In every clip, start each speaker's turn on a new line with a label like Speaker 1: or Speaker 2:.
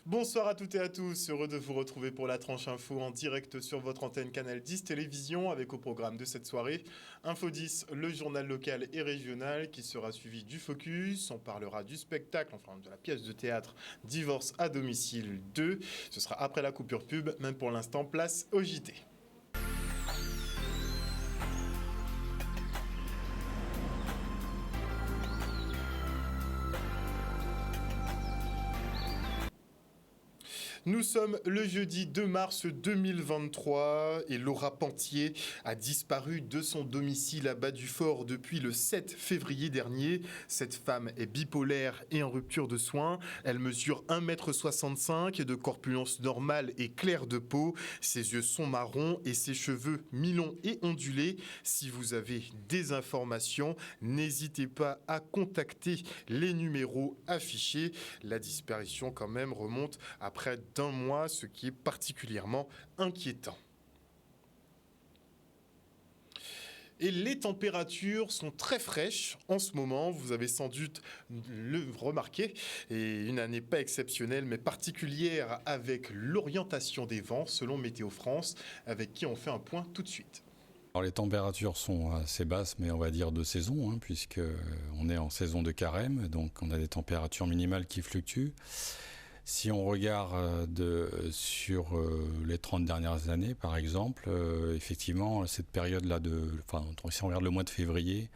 Speaker 1: Bonsoir à toutes et à tous, heureux de vous retrouver pour la tranche info en direct sur votre antenne Canal 10 Télévision avec au programme de cette soirée Info 10, le journal local et régional qui sera suivi du Focus. On parlera du spectacle, enfin de la pièce de théâtre Divorce à domicile 2. Ce sera après la coupure pub, même pour l'instant, place au JT. Nous sommes le jeudi 2 mars 2023 et Laura Pentier a disparu de son domicile à Bas-du-Fort depuis le 7 février dernier. Cette femme est bipolaire et en rupture de soins. Elle mesure 1,65 m, de corpulence normale et claire de peau. Ses yeux sont marrons et ses cheveux mi-longs et ondulés. Si vous avez des informations, n'hésitez pas à contacter les numéros affichés. La disparition quand même remonte à près d'un mois, ce qui est particulièrement inquiétant. Et les températures sont très fraîches en ce moment, vous avez sans doute le remarqué, et une année pas exceptionnelle mais particulière avec l'orientation des vents selon Météo France, avec qui on fait un point tout de suite.
Speaker 2: Alors les températures sont assez basses, mais on va dire de saison, puisque on est en saison de carême, donc on a des températures minimales qui fluctuent. Si on regarde sur les 30 dernières années, par exemple, effectivement, cette période-là, si on regarde le mois de février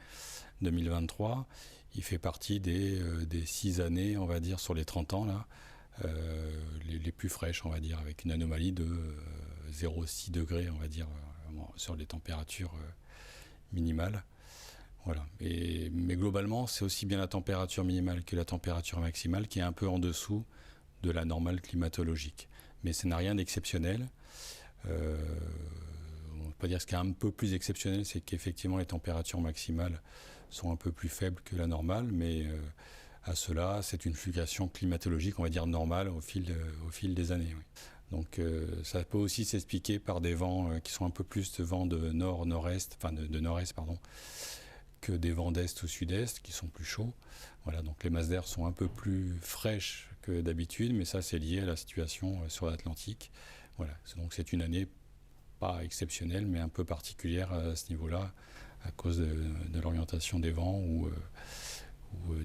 Speaker 2: 2023, il fait partie des 6 années, on va dire, sur les 30 ans, là, les plus fraîches, on va dire, avec une anomalie de 0,6 degrés, on va dire, sur les températures minimales. Voilà. Mais globalement, c'est aussi bien la température minimale que la température maximale qui est un peu en dessous de la normale climatologique. Mais ça n'a rien d'exceptionnel. On peut pas dire ce qui est un peu plus exceptionnel, c'est qu'effectivement les températures maximales sont un peu plus faibles que la normale, mais à cela, c'est une fluctuation climatologique, on va dire normale au fil des années. Oui. Donc ça peut aussi s'expliquer par des vents qui sont un peu plus de vents de nord-nord-est, enfin de nord-est, pardon, que des vents d'est ou sud-est qui sont plus chauds. Voilà, donc les masses d'air sont un peu plus fraîches que d'habitude, mais ça c'est lié à la situation sur l'Atlantique. Voilà, donc c'est une année pas exceptionnelle, mais un peu particulière à ce niveau-là, à cause de l'orientation des vents ou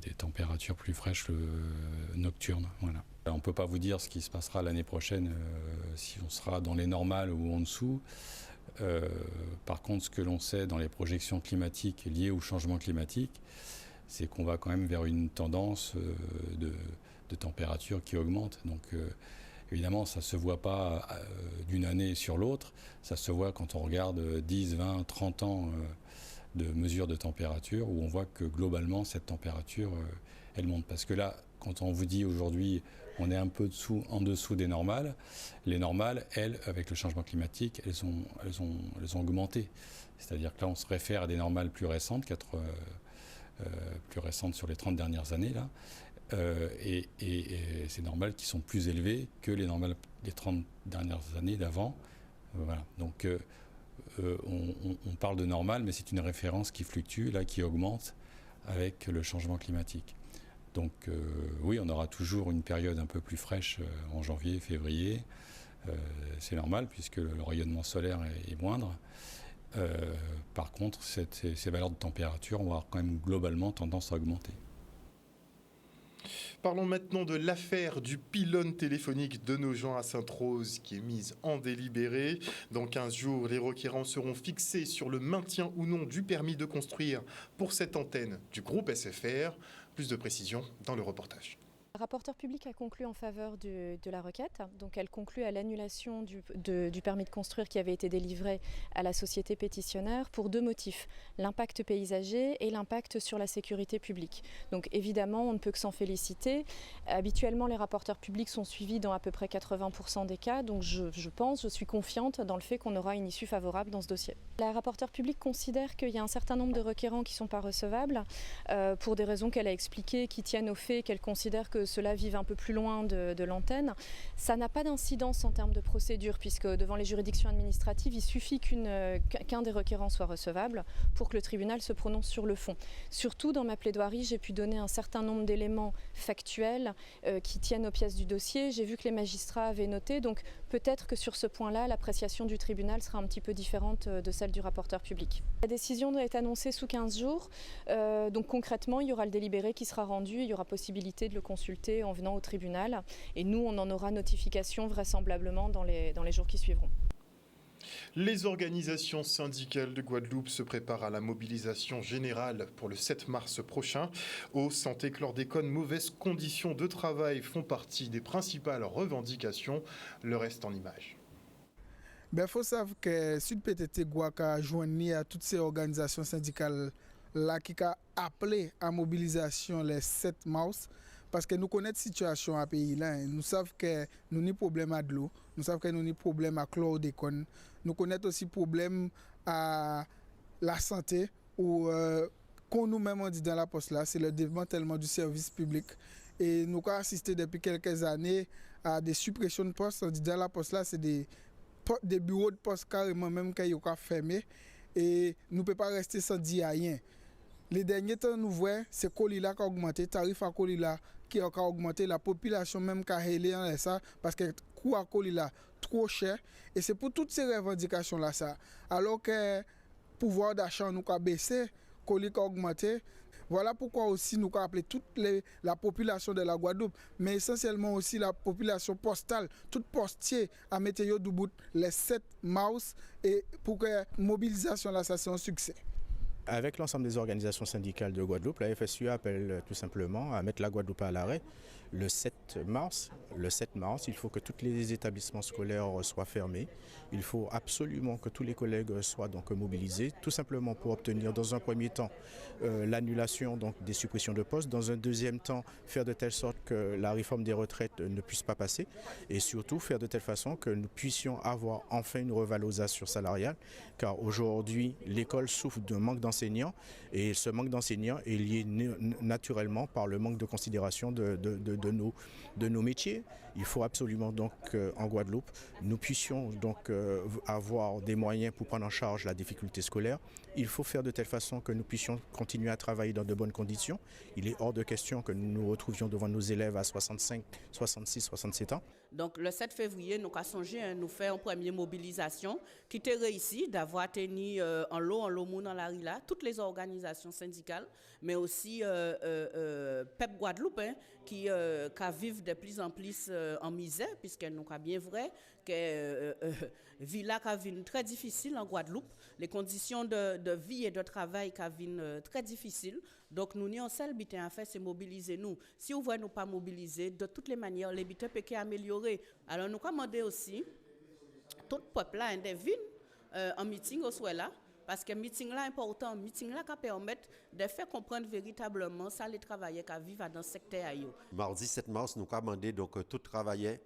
Speaker 2: des températures plus fraîches nocturnes. Voilà. On ne peut pas vous dire ce qui se passera l'année prochaine, si on sera dans les normales ou en dessous. Par contre, ce que l'on sait dans les projections climatiques liées au changement climatique, c'est qu'on va quand même vers une tendance de température qui augmente. Donc évidemment, ça ne se voit pas d'une année sur l'autre, ça se voit quand on regarde 10, 20, 30 ans de mesures de température, où on voit que globalement, cette température, elle monte. Parce que là, quand on vous dit aujourd'hui, on est un peu en dessous des normales, les normales, elles, avec le changement climatique, elles ont augmenté. C'est-à-dire que là, on se réfère à des normales plus récentes, plus récentes sur les 30 dernières années, là, et ces normales qui sont plus élevées que les normales des 30 dernières années d'avant. Voilà. Donc, on parle de normale, mais c'est une référence qui fluctue, là, qui augmente avec le changement climatique. Donc oui, on aura toujours une période un peu plus fraîche en janvier, février. C'est normal puisque le rayonnement solaire est moindre. Par contre, ces valeurs de température vont avoir quand même globalement tendance à augmenter.
Speaker 1: Parlons maintenant de l'affaire du pylône téléphonique de Nogent à Sainte-Rose qui est mise en délibéré. Dans 15 jours, les requérants seront fixés sur le maintien ou non du permis de construire pour cette antenne du groupe SFR. Plus de précisions dans le reportage.
Speaker 3: Le rapporteur public a conclu en faveur de la requête, donc elle conclut à l'annulation du permis de construire qui avait été délivré à la société pétitionnaire pour 2 motifs, l'impact paysager et l'impact sur la sécurité publique. Donc évidemment, on ne peut que s'en féliciter. Habituellement, les rapporteurs publics sont suivis dans à peu près 80% des cas, donc je suis confiante dans le fait qu'on aura une issue favorable dans ce dossier. La rapporteure publique considère qu'il y a un certain nombre de requérants qui ne sont pas recevables pour des raisons qu'elle a expliquées, qui tiennent au fait qu'elle considère que ceux-là vivent un peu plus loin de l'antenne. Ça n'a pas d'incidence en termes de procédure, puisque devant les juridictions administratives, il suffit qu'un des requérants soit recevable pour que le tribunal se prononce sur le fond. Surtout dans ma plaidoirie, j'ai pu donner un certain nombre d'éléments factuels qui tiennent aux pièces du dossier. J'ai vu que les magistrats avaient noté, donc peut-être que sur ce point-là, l'appréciation du tribunal sera un petit peu différente de celle du rapporteur public. La décision doit être annoncée sous 15 jours, donc concrètement, il y aura le délibéré qui sera rendu, il y aura possibilité de le consulter en venant au tribunal, et nous, on en aura notification vraisemblablement dans les jours qui suivront.
Speaker 1: Les organisations syndicales de Guadeloupe se préparent à la mobilisation générale pour le 7 mars prochain. Au santé chlordécone, mauvaises conditions de travail font partie des principales revendications. Le reste en images.
Speaker 4: Il faut savoir que Sud-PTT a joint à toutes ces organisations syndicales là qui ont appelé à mobilisation le 7 mars. Parce que nous connaissons la situation à pays là, nous savons que nous avons des problèmes à de l'eau, nous savons que nous avons des problèmes à chlordécone, nous connaissons aussi des problèmes à la santé, ou qu'on nous-mêmes on dit dans la poste là, c'est le démantèlement du service public. Et nous avons assisté depuis quelques années à des suppressions de postes. On dit dans la poste là, c'est des bureaux de poste carrément même qui ont fermé. Et nous ne pouvons pas rester sans dire rien. Les derniers temps, nous voyons, c'est Kolila qui a augmenté, le tarif à Kolila qui a augmenté, la population même qui a hélé en ça, parce que le coût à Kolila trop cher. Et c'est pour toutes ces revendications-là, ça. Alors que le pouvoir d'achat nous a baissé, Kolila a augmenté. Voilà pourquoi aussi nous avons appelé toute la population de la Guadeloupe, mais essentiellement aussi la population postale, tout postier à mettre debout les 7 mars, et pour que la mobilisation là, ça soit un succès.
Speaker 5: Avec l'ensemble des organisations syndicales de Guadeloupe, la FSU appelle tout simplement à mettre la Guadeloupe à l'arrêt le 7 mars. Le 7 mars, il faut que tous les établissements scolaires soient fermés. Il faut absolument que tous les collègues soient donc mobilisés, tout simplement pour obtenir dans un premier temps l'annulation donc des suppressions de postes, dans un deuxième temps faire de telle sorte que la réforme des retraites ne puisse pas passer, et surtout faire de telle façon que nous puissions avoir enfin une revalorisation salariale, car aujourd'hui l'école souffre d'un manque d'enseignants, et ce manque d'enseignants est lié naturellement par le manque de considération de nos métiers. Il faut absolument donc en Guadeloupe, nous puissions donc avoir des moyens pour prendre en charge la difficulté scolaire. Il faut faire de telle façon que nous puissions continuer à travailler dans de bonnes conditions. Il est hors de question que nous nous retrouvions devant nos élèves à 65, 66, 67 ans.
Speaker 6: Donc le 7 février, nous avons songé nous faire une première mobilisation qui était réussie d'avoir tenu en lot monde dans la rue là, toutes les organisations syndicales, mais aussi PEP Guadeloupe qui vivent de plus en plus en misère, puisque nous avons bien vrai que Villa est très difficile en Guadeloupe, les conditions de vie et de travail sont très difficiles. Donc nous n'avons seul but à faire, c'est mobiliser nous. Si vous voulez nous pas mobiliser, de toutes les manières, les buts peuvent améliorer. Alors nous demandons aussi tout le peuple là en meeting au soir là. Parce que le meeting là est important, le meeting là qui permet de faire comprendre véritablement ça les travailleurs qui vivent dans ce secteur.
Speaker 7: Mardi 7 mars, nous avons demandé donc tout travailleurs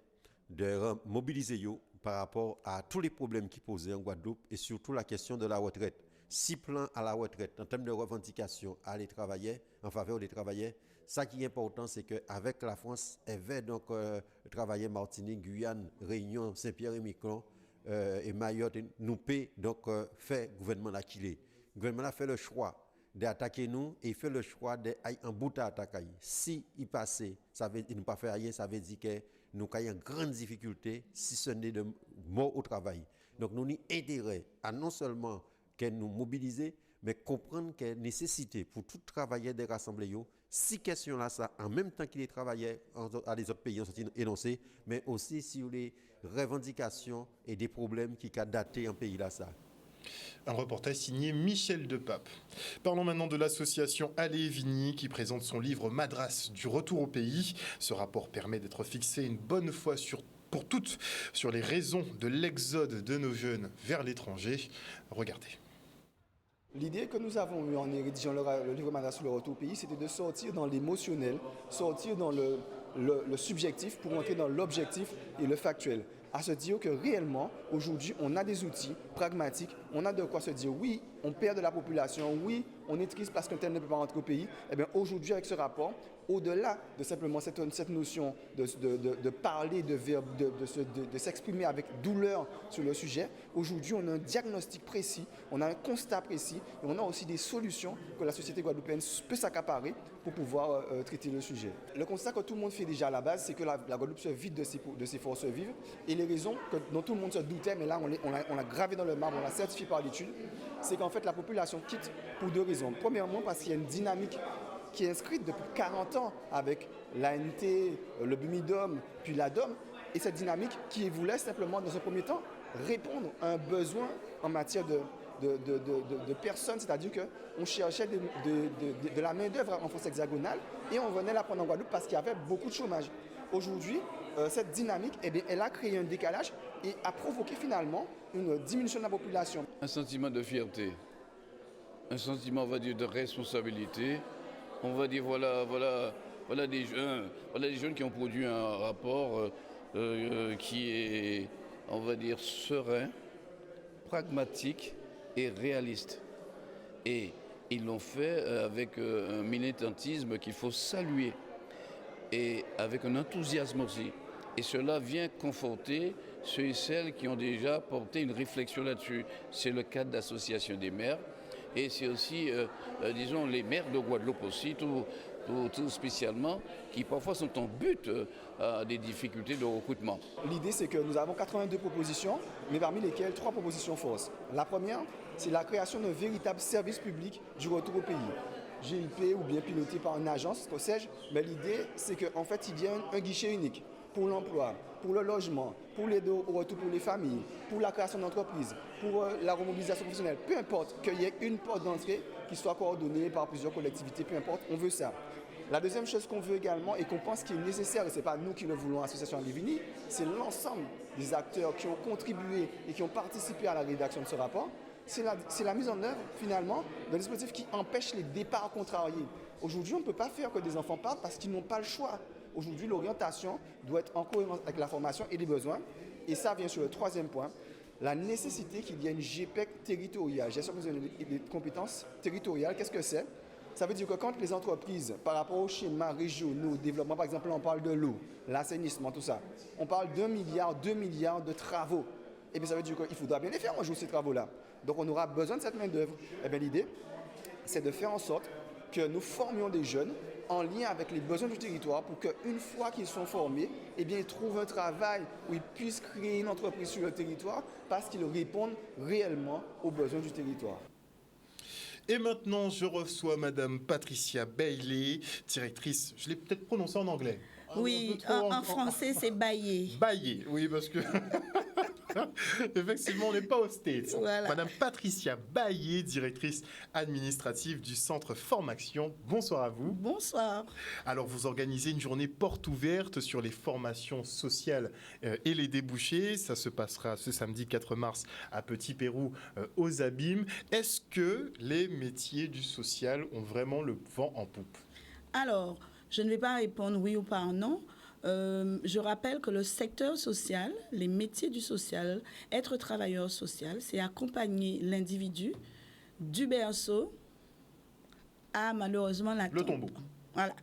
Speaker 7: de mobiliser par rapport à tous les problèmes qui posaient en Guadeloupe, et surtout la question de la retraite. 6 plans à la retraite en termes de revendication à les travailleurs, en faveur des travailleurs. Ça qui est important, c'est qu'avec la France, elle va donc travailler Martinique, Guyane, Réunion, Saint-Pierre-et-Miquelon, et Mayotte, nous paie donc fait gouvernement l'acquilé. Le gouvernement a fait le choix d'attaquer nous, et il fait le choix d'aller en bout à attaquer. Si il passait, ça veut dire ne pas faire rien, ça veut dire que nous avons une grande difficulté si ce n'est de mort au travail. Donc nous avons intérêt à non seulement que nous mobiliser, mais comprendre qu'il y a une nécessité pour tout travailleur de rassembler. Ces questions-là, ça, en même temps qu'il les travailleurs à des autres pays ont été énoncés, mais aussi sur les revendications et des problèmes qui ont daté en pays là ça.
Speaker 1: Un reportage signé Michel Depape. Parlons maintenant de l'association Allez et Vigny qui présente son livre Madras du retour au pays. Ce rapport permet d'être fixé une bonne fois pour toutes sur les raisons de l'exode de nos jeunes vers l'étranger. Regardez.
Speaker 8: L'idée que nous avons eue en rédigeant le livre Madras sur le retour au pays, c'était de sortir dans l'émotionnel, sortir dans le subjectif pour entrer dans l'objectif et le factuel. À se dire que réellement, aujourd'hui, on a des outils pragmatiques, on a de quoi se dire oui, on perd de la population, oui, on est triste parce qu'un tel ne peut pas rentrer au pays. Eh bien, aujourd'hui, avec ce rapport, au-delà de simplement cette notion de parler, de s'exprimer avec douleur sur le sujet. Aujourd'hui, on a un diagnostic précis, on a un constat précis et on a aussi des solutions que la société guadeloupéenne peut s'accaparer pour pouvoir traiter le sujet. Le constat que tout le monde fait déjà à la base, c'est que la Guadeloupe se vide de ses forces vives et les raisons dont tout le monde se doutait, mais là on l'a gravé dans le marbre, on l'a certifié par l'étude, c'est qu'en fait la population quitte pour deux raisons. Premièrement, parce qu'il y a une dynamique qui est inscrite depuis 40 ans avec l'ANT, le BUMIDOM, puis l'ADOM, et cette dynamique qui voulait simplement, dans un premier temps, répondre à un besoin en matière de personnes, c'est-à-dire qu'on cherchait de la main-d'œuvre en France hexagonale et on venait la prendre en Guadeloupe parce qu'il y avait beaucoup de chômage. Aujourd'hui, cette dynamique, eh bien, elle a créé un décalage et a provoqué finalement une diminution de la population.
Speaker 9: Un sentiment de fierté, un sentiment, on va dire, de responsabilité. On va dire, voilà des jeunes qui ont produit un rapport qui est, on va dire, serein, pragmatique et réaliste. Et ils l'ont fait avec un militantisme qu'il faut saluer et avec un enthousiasme aussi. Et cela vient conforter ceux et celles qui ont déjà porté une réflexion là-dessus. C'est le cadre d'association des maires. Et c'est aussi, disons, les maires de Guadeloupe aussi, tout spécialement, qui parfois sont en but à des difficultés de recrutement.
Speaker 8: L'idée, c'est que nous avons 82 propositions, mais parmi lesquelles 3 propositions forces. La première, c'est la création d'un véritable service public du retour au pays. GIP ou bien piloté par une agence, que sais-je, mais l'idée, c'est qu'en fait, il y a un guichet unique pour l'emploi, pour le logement, pour l'aide au retour pour les familles, pour la création d'entreprises, pour la remobilisation professionnelle. Peu importe qu'il y ait une porte d'entrée qui soit coordonnée par plusieurs collectivités, peu importe, on veut ça. La deuxième chose qu'on veut également et qu'on pense qui est nécessaire, et ce n'est pas nous qui le voulons, Association Livini, c'est l'ensemble des acteurs qui ont contribué et qui ont participé à la rédaction de ce rapport, c'est la mise en œuvre finalement d'un dispositif qui empêche les départs contrariés. Aujourd'hui, on ne peut pas faire que des enfants partent parce qu'ils n'ont pas le choix. Aujourd'hui, l'orientation doit être en cohérence avec la formation et les besoins. Et ça vient sur le troisième point, la nécessité qu'il y ait une GPEC territoriale, gestion des compétences territoriales. Qu'est-ce que c'est ? Ça veut dire que quand les entreprises, par rapport aux schémas régionaux, développement, par exemple, on parle de l'eau, l'assainissement, tout ça, on parle d'1 milliard, 2 milliards de travaux. Et bien ça veut dire qu'il faudra bien les faire un jour, ces travaux-là. Donc on aura besoin de cette main-d'œuvre. Et bien l'idée, c'est de faire en sorte que nous formions des jeunes en lien avec les besoins du territoire pour qu'une fois qu'ils sont formés, eh bien, ils trouvent un travail où ils puissent créer une entreprise sur le territoire parce qu'ils répondent réellement aux besoins du territoire.
Speaker 1: Et maintenant, je reçois Madame Patricia Bailey, directrice, je l'ai peut-être prononcé en anglais.
Speaker 10: Oui, en français, c'est Bailey.
Speaker 1: Bailey, oui, parce que... Effectivement, on n'est pas aux States.
Speaker 10: Voilà.
Speaker 1: Madame Patricia Bailey, directrice administrative du Centre Formaction. Bonsoir à vous.
Speaker 10: Bonsoir.
Speaker 1: Alors, vous organisez une journée porte ouverte sur les formations sociales et les débouchés. Ça se passera ce samedi 4 mars à Petit-Pérou, aux Abîmes. Est-ce que les métiers du social ont vraiment le vent en poupe ?
Speaker 10: Alors, je ne vais pas répondre oui ou pas non. Je rappelle que le secteur social, les métiers du social, être travailleur social, c'est accompagner l'individu du berceau à malheureusement la tombe.
Speaker 1: Le tombeau.
Speaker 10: Voilà.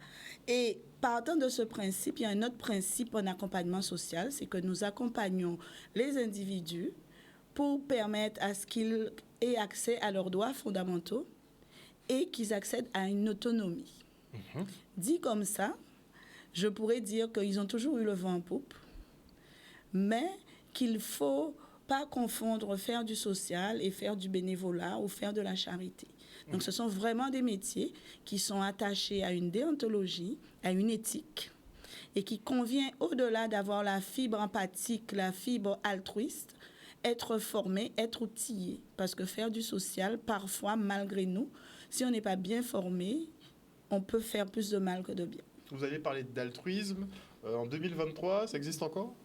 Speaker 10: Et partant de ce principe, il y a un autre principe en accompagnement social, c'est que nous accompagnons les individus pour permettre à ce qu'ils aient accès à leurs droits fondamentaux et qu'ils accèdent à une autonomie. Dit comme ça, je pourrais dire qu'ils ont toujours eu le vent en poupe, mais qu'il ne faut pas confondre faire du social et faire du bénévolat ou faire de la charité. Donc, ce sont vraiment des métiers qui sont attachés à une déontologie, à une éthique, et qui convient, au-delà d'avoir la fibre empathique, la fibre altruiste, être formé, être outillé. Parce que faire du social, parfois, malgré nous, si on n'est pas bien formé, on peut faire plus de mal que de bien.
Speaker 1: Vous allez parler d'altruisme. En 2023, ça existe encore ?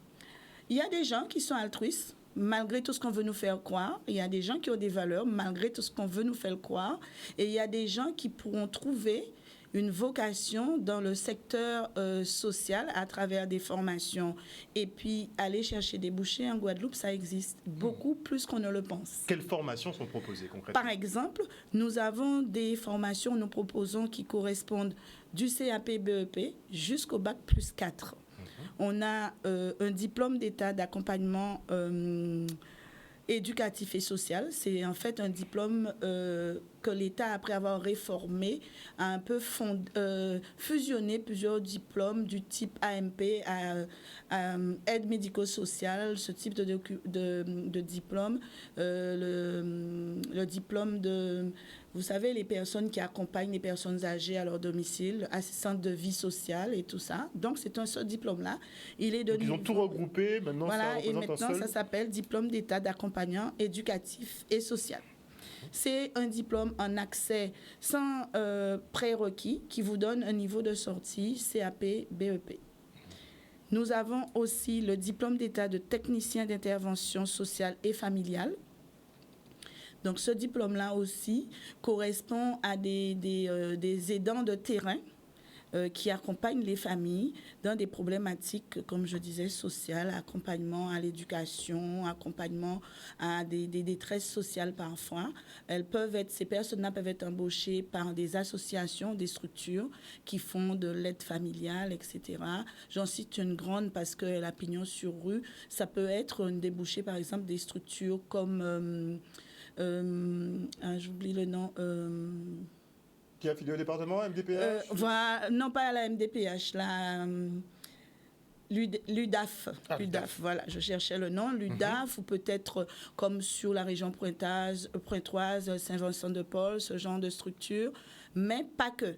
Speaker 10: Il y a des gens qui sont altruistes, malgré tout ce qu'on veut nous faire croire. Il y a des gens qui ont des valeurs, malgré tout ce qu'on veut nous faire croire. Et il y a des gens qui pourront trouver une vocation dans le secteur social à travers des formations et puis aller chercher des débouchés en Guadeloupe, ça existe beaucoup plus qu'on ne le pense.
Speaker 1: Quelles formations sont proposées concrètement?
Speaker 10: Par exemple, nous avons des formations, nous proposons qui correspondent du CAP BEP jusqu'au bac plus 4. On a un diplôme d'état d'accompagnement éducatif et social. C'est en fait un diplôme que l'État, après avoir réformé, a un peu fusionné plusieurs diplômes du type AMP, aide médico-sociale, ce type de diplôme, le diplôme de... Vous savez, les personnes qui accompagnent les personnes âgées à leur domicile, assistantes de vie sociale et tout ça. Donc, c'est ce diplôme-là. Il est de
Speaker 1: Donc, ils ont tout regroupé, maintenant
Speaker 10: voilà,
Speaker 1: ça représente
Speaker 10: et maintenant,
Speaker 1: un seul.
Speaker 10: ça s'appelle diplôme d'état d'accompagnant éducatif et social. C'est un diplôme en accès sans prérequis qui vous donne un niveau de sortie CAP BEP. Nous avons aussi le diplôme d'état de technicien d'intervention sociale et familiale. Donc, ce diplôme-là aussi correspond à des aidants de terrain qui accompagnent les familles dans des problématiques, comme je disais, sociales, accompagnement à l'éducation, accompagnement à des détresses sociales parfois. Ces personnes-là peuvent être embauchées par des associations, des structures qui font de l'aide familiale, etc. J'en cite une grande parce qu'elle a pignon sur rue. Ça peut être un débouché, par exemple, des structures comme... j'oublie le nom.
Speaker 1: Qui a affilié au département, MDPH
Speaker 10: non, pas à la MDPH, l'UDAF.
Speaker 1: l'UDAF.
Speaker 10: Voilà, je cherchais le nom. L'UDAF, ou peut-être comme sur la région pointoise, Saint-Vincent-de-Paul, ce genre de structure. Mais pas que.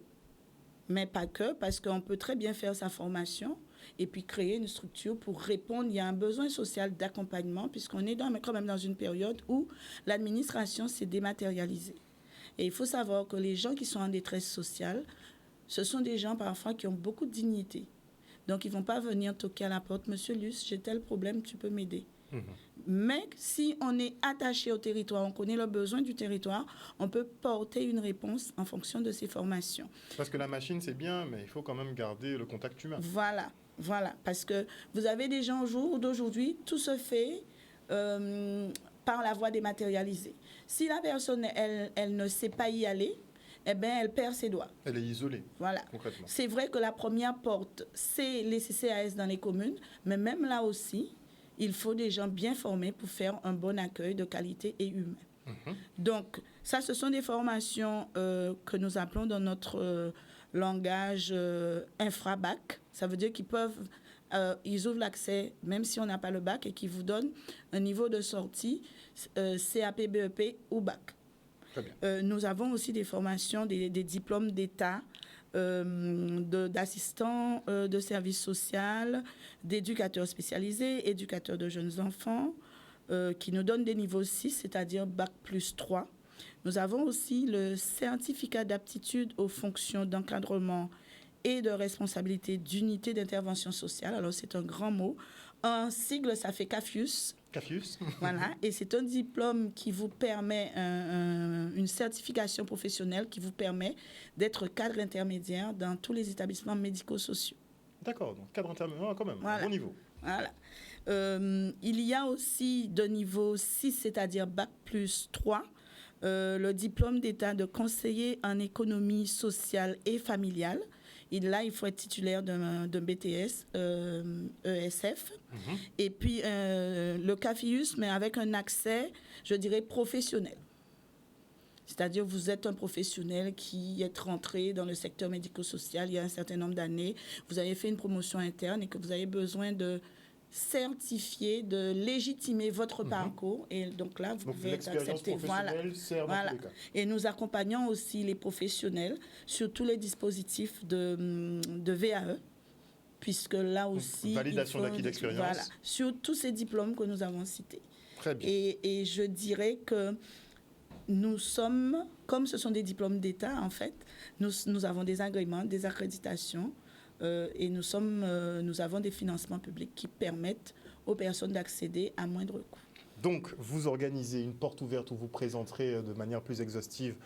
Speaker 10: Parce qu'on peut très bien faire sa formation et puis créer une structure pour répondre. Il y a un besoin social d'accompagnement puisqu'on est quand même dans une période où l'administration s'est dématérialisée. Et il faut savoir que les gens qui sont en détresse sociale, ce sont des gens parfois qui ont beaucoup de dignité. Donc, ils ne vont pas venir toquer à la porte. « Monsieur Luce, j'ai tel problème, tu peux m'aider. » Mais si on est attaché au territoire, on connaît le besoin du territoire, on peut porter une réponse en fonction de ces formations.
Speaker 1: Parce que la machine, c'est bien, mais il faut quand même garder le contact humain.
Speaker 10: Voilà. Parce que vous avez des gens au jour d'aujourd'hui, tout se fait par la voie dématérialisée. Si la personne, elle ne sait pas y aller, eh bien, elle perd ses doigts.
Speaker 1: Elle est isolée,
Speaker 10: voilà.
Speaker 1: Concrètement.
Speaker 10: C'est vrai que la première porte, c'est les CCAS dans les communes, mais même là aussi, il faut des gens bien formés pour faire un bon accueil de qualité et humain. Donc, ça, ce sont des formations que nous appelons dans notre langage infra-bac. Ça veut dire qu'ils peuvent... ils ouvrent l'accès, même si on n'a pas le bac, et qui vous donnent un niveau de sortie CAP, BEP ou bac.
Speaker 1: Très bien.
Speaker 10: Nous avons aussi des formations, des diplômes d'État, d'assistants de services sociaux, d'éducateurs spécialisés, éducateurs de jeunes enfants, qui nous donnent des niveaux 6, c'est-à-dire bac plus 3. Nous avons aussi le certificat d'aptitude aux fonctions d'encadrement et de responsabilité d'unité d'intervention sociale. Alors, c'est un grand mot. En sigle, ça fait CAFIUS.
Speaker 1: CAFIUS.
Speaker 10: Voilà. Et c'est un diplôme qui vous permet, une certification professionnelle qui vous permet d'être cadre intermédiaire dans tous les établissements médico-sociaux.
Speaker 1: D'accord. Donc, cadre intermédiaire, quand même,
Speaker 10: voilà.
Speaker 1: Bon niveau.
Speaker 10: Voilà. Il y a aussi de niveau 6, c'est-à-dire bac plus 3, le diplôme d'état de conseiller en économie sociale et familiale. Et là, il faut être titulaire d'un BTS, ESF. Et puis, le CAFIUS, mais avec un accès, je dirais, professionnel. C'est-à-dire, vous êtes un professionnel qui est rentré dans le secteur médico-social il y a un certain nombre d'années. Vous avez fait une promotion interne et que vous avez besoin de certifier, de légitimer votre parcours. Et donc là, vous pouvez être accepté. Voilà. Et nous accompagnons aussi les professionnels sur tous les dispositifs de VAE, puisque là aussi...
Speaker 1: Validation d'acquis d'expérience.
Speaker 10: Voilà, sur tous ces diplômes que nous avons cités.
Speaker 1: Très bien.
Speaker 10: Et je dirais que nous sommes, comme ce sont des diplômes d'État, en fait, nous avons des agréments, des accréditations, et nous avons des financements publics qui permettent aux personnes d'accéder à moindre coût.
Speaker 1: Donc, vous organisez une porte ouverte où vous présenterez de manière plus exhaustive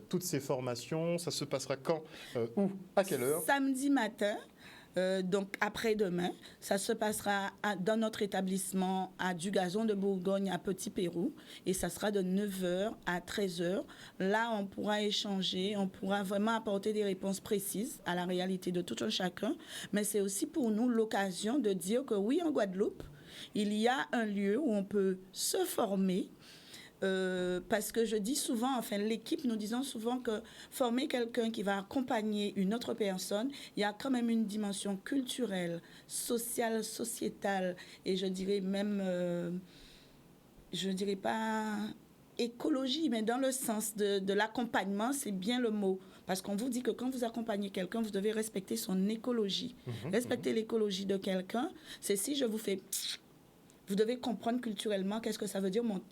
Speaker 1: toutes ces formations. Ça se passera quand, où, à quelle heure?
Speaker 10: Samedi matin. Donc après-demain, ça se passera dans notre établissement à Du Gazon de Bourgogne à Petit Pérou et ça sera de 9h à 13h. Là, on pourra échanger, on pourra vraiment apporter des réponses précises à la réalité de tout un chacun, mais c'est aussi pour nous l'occasion de dire que oui, en Guadeloupe, il y a un lieu où on peut se former. Parce que je dis souvent, enfin l'équipe, nous disons souvent que former quelqu'un qui va accompagner une autre personne, il y a quand même une dimension culturelle, sociale, sociétale, et je dirais même, je dirais pas écologie, mais dans le sens de l'accompagnement, c'est bien le mot. Parce qu'on vous dit que quand vous accompagnez quelqu'un, vous devez respecter son écologie. Respecter l'écologie de quelqu'un, c'est si je vous fais... Vous devez comprendre culturellement qu'est-ce que ça veut dire mon...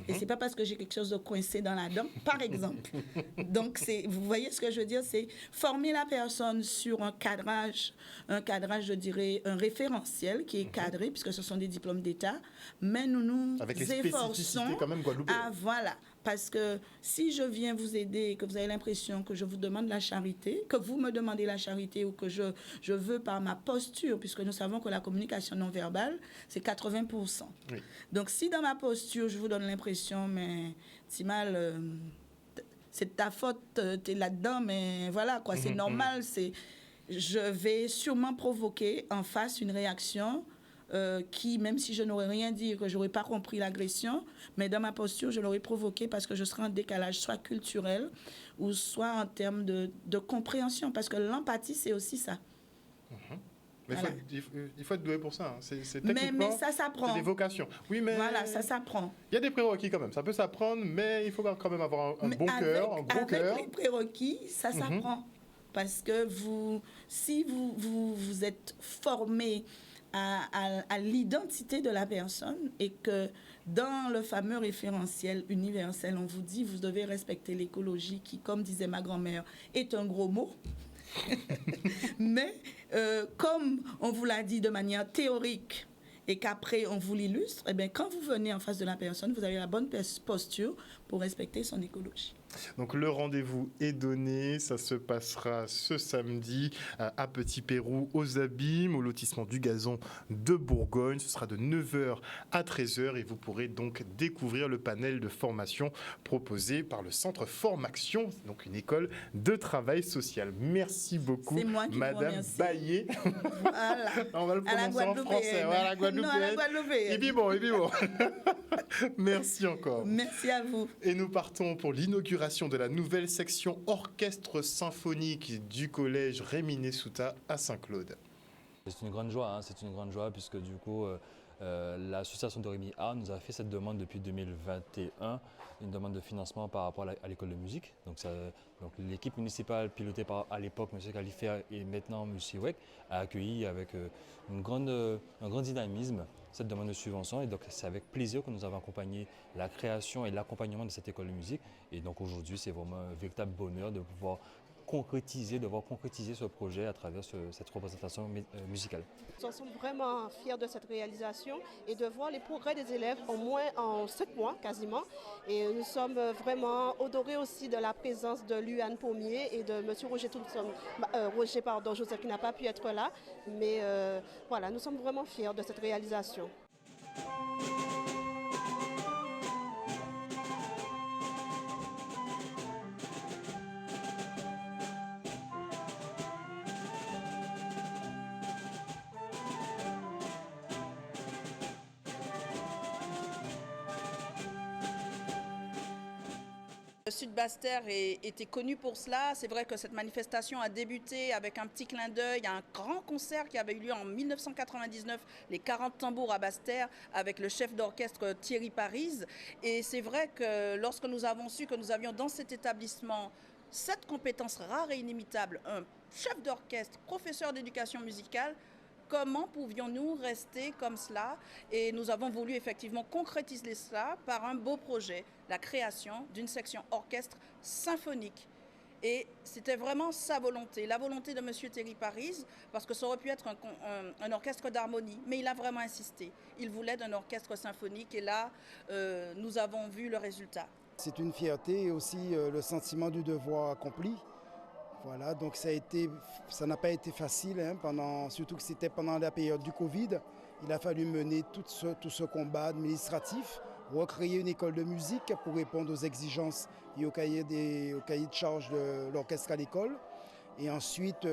Speaker 10: Et c'est pas parce que j'ai quelque chose de coincé dans la dent, par exemple. Donc, vous voyez ce que je veux dire, c'est former la personne sur un cadrage, je dirais, un référentiel qui est cadré, puisque ce sont des diplômes d'État, mais nous nous
Speaker 1: avec les
Speaker 10: efforçons
Speaker 1: quand même guadeloupéennes.
Speaker 10: Voilà. Parce que si je viens vous aider et que vous avez l'impression que je vous demande la charité, que vous me demandez la charité ou que je veux par ma posture, puisque nous savons que la communication non verbale, c'est 80%. Oui. Donc si dans ma posture, je vous donne l'impression, mais Timal, c'est ta faute, t'es là-dedans, mais voilà, quoi, c'est normal, je vais sûrement provoquer en face une réaction qui, même si je n'aurais rien dit, que je n'aurais pas compris l'agression, mais dans ma posture, je l'aurais provoqué parce que je serais en décalage, soit culturel ou soit en termes de compréhension, parce que l'empathie, c'est aussi ça.
Speaker 1: Mais voilà. il faut être doué pour ça. Hein. C'est techniquement,
Speaker 10: mais ça s'apprend.
Speaker 1: C'est des vocations. Oui, mais
Speaker 10: voilà, ça s'apprend.
Speaker 1: Il y a des prérequis quand même. Ça peut s'apprendre, mais il faut quand même avoir un bon cœur, un gros cœur.
Speaker 10: Avec les prérequis, ça s'apprend. Parce que si vous êtes formé à l'identité de la personne et que dans le fameux référentiel universel, on vous dit vous devez respecter l'écologie qui, comme disait ma grand-mère, est un gros mot. Mais comme on vous l'a dit de manière théorique et qu'après on vous l'illustre, eh bien, quand vous venez en face de la personne, vous avez la bonne posture pour respecter son écologie.
Speaker 1: Donc le rendez-vous est donné, ça se passera ce samedi à Petit Pérou, aux Abîmes, au lotissement du Gazon de Bourgogne. Ce sera de 9h à 13h et vous pourrez donc découvrir le panel de formation proposé par le Centre Formaction, donc une école de travail social. Merci beaucoup, Madame Baillet.
Speaker 10: Voilà.
Speaker 1: On va le prononcer en français. Voilà, Guadeloupéenne. Et puis bon. Merci encore.
Speaker 10: Merci à vous.
Speaker 1: Et nous partons pour l'inauguration de la nouvelle section orchestre symphonique du collège Réminé Souta à Saint-Claude.
Speaker 11: C'est une grande joie, puisque du coup l'association de Rémi A nous a fait cette demande depuis 2021, une demande de financement par rapport à l'école de musique. Donc l'équipe municipale pilotée par à l'époque M. Khalifer et maintenant M. Wek a accueilli avec un grand dynamisme cette demande de subvention, et donc c'est avec plaisir que nous avons accompagné la création et l'accompagnement de cette école de musique. Et donc aujourd'hui, c'est vraiment un véritable bonheur de pouvoir concrétiser ce projet à travers cette représentation musicale.
Speaker 12: Nous sommes vraiment fiers de cette réalisation et de voir les progrès des élèves au moins en 7 mois quasiment. Et nous sommes vraiment honorés aussi de la présence de Luan Pommier et de M. Joseph qui n'a pas pu être là. Mais voilà, nous sommes vraiment fiers de cette réalisation.
Speaker 13: Le Sud Basse-Terre était connu pour cela. C'est vrai que cette manifestation a débuté avec un petit clin d'œil à un grand concert qui avait eu lieu en 1999, les 40 tambours à Basse-Terre, avec le chef d'orchestre Thierry Parise. Et c'est vrai que lorsque nous avons su que nous avions dans cet établissement cette compétence rare et inimitable, un chef d'orchestre, professeur d'éducation musicale, comment pouvions-nous rester comme cela? Et nous avons voulu effectivement concrétiser cela par un beau projet, la création d'une section orchestre symphonique. Et c'était vraiment sa volonté, la volonté de M. Thierry Paris, parce que ça aurait pu être un orchestre d'harmonie, mais il a vraiment insisté. Il voulait d'un orchestre symphonique et là, nous avons vu le résultat.
Speaker 14: C'est une fierté et aussi le sentiment du devoir accompli. Voilà, donc ça n'a pas été facile, hein, surtout que c'était pendant la période du Covid. Il a fallu mener tout ce combat administratif, recréer une école de musique pour répondre aux exigences et au cahier de charge de l'orchestre à l'école. Et ensuite,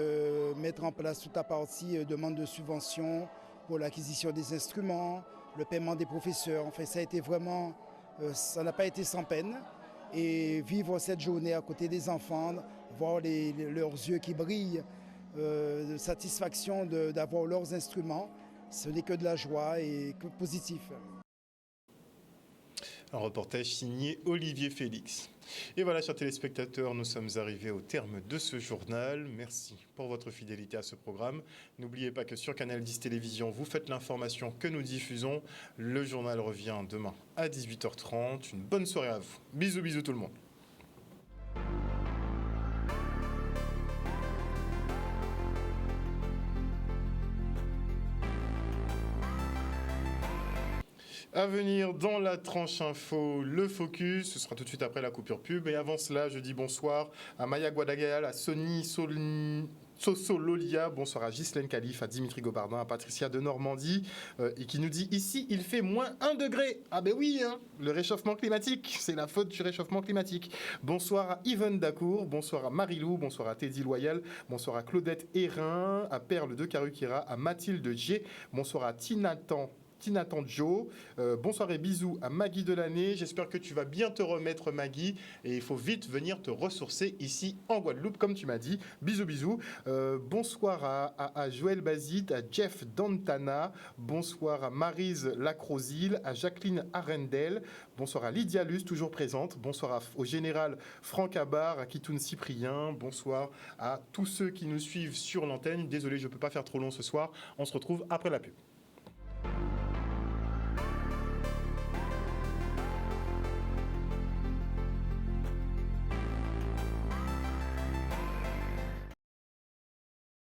Speaker 14: mettre en place toute la partie demande de subvention pour l'acquisition des instruments, le paiement des professeurs. Enfin, ça a été vraiment, ça n'a pas été sans peine. Et vivre cette journée à côté des enfants, voir leurs yeux qui brillent, de satisfaction d'avoir leurs instruments, ce n'est que de la joie et que positif.
Speaker 1: Un reportage signé Olivier Félix. Et voilà, chers téléspectateurs, nous sommes arrivés au terme de ce journal. Merci pour votre fidélité à ce programme. N'oubliez pas que sur Canal 10 Télévision, vous faites l'information que nous diffusons. Le journal revient demain à 18h30. Une bonne soirée à vous. Bisous, bisous tout le monde. À venir dans la tranche info, le focus, ce sera tout de suite après la coupure pub. Et avant cela, je dis bonsoir à Maya Guadagayal, à Sonny Soso Lolia, bonsoir à Ghislaine Khalif, à Dimitri Gobardin, à Patricia de Normandie, et qui nous dit ici il fait moins 1 degré. Ah ben oui, hein, le réchauffement climatique, c'est la faute du réchauffement climatique. Bonsoir à Yvonne Dacour, bonsoir à Marilou, bonsoir à Teddy Loyal, bonsoir à Claudette Hérin, à Perle de Carukira, à Mathilde G, bonsoir à Tinatan Joe, bonsoir et bisous à Maggie Delaney. J'espère que tu vas bien te remettre, Maggie, et il faut vite venir te ressourcer ici en Guadeloupe, comme tu m'as dit. Bisous, bisous. Bonsoir à Joël Bazid, à Jeff Dantana, bonsoir à Maryse Lacrosil, à Jacqueline Arendel, bonsoir à Lydia Luce, toujours présente, bonsoir au général Franck Abar, à Kitoun Cyprien, bonsoir à tous ceux qui nous suivent sur l'antenne. Désolé, je ne peux pas faire trop long ce soir. On se retrouve après la pub.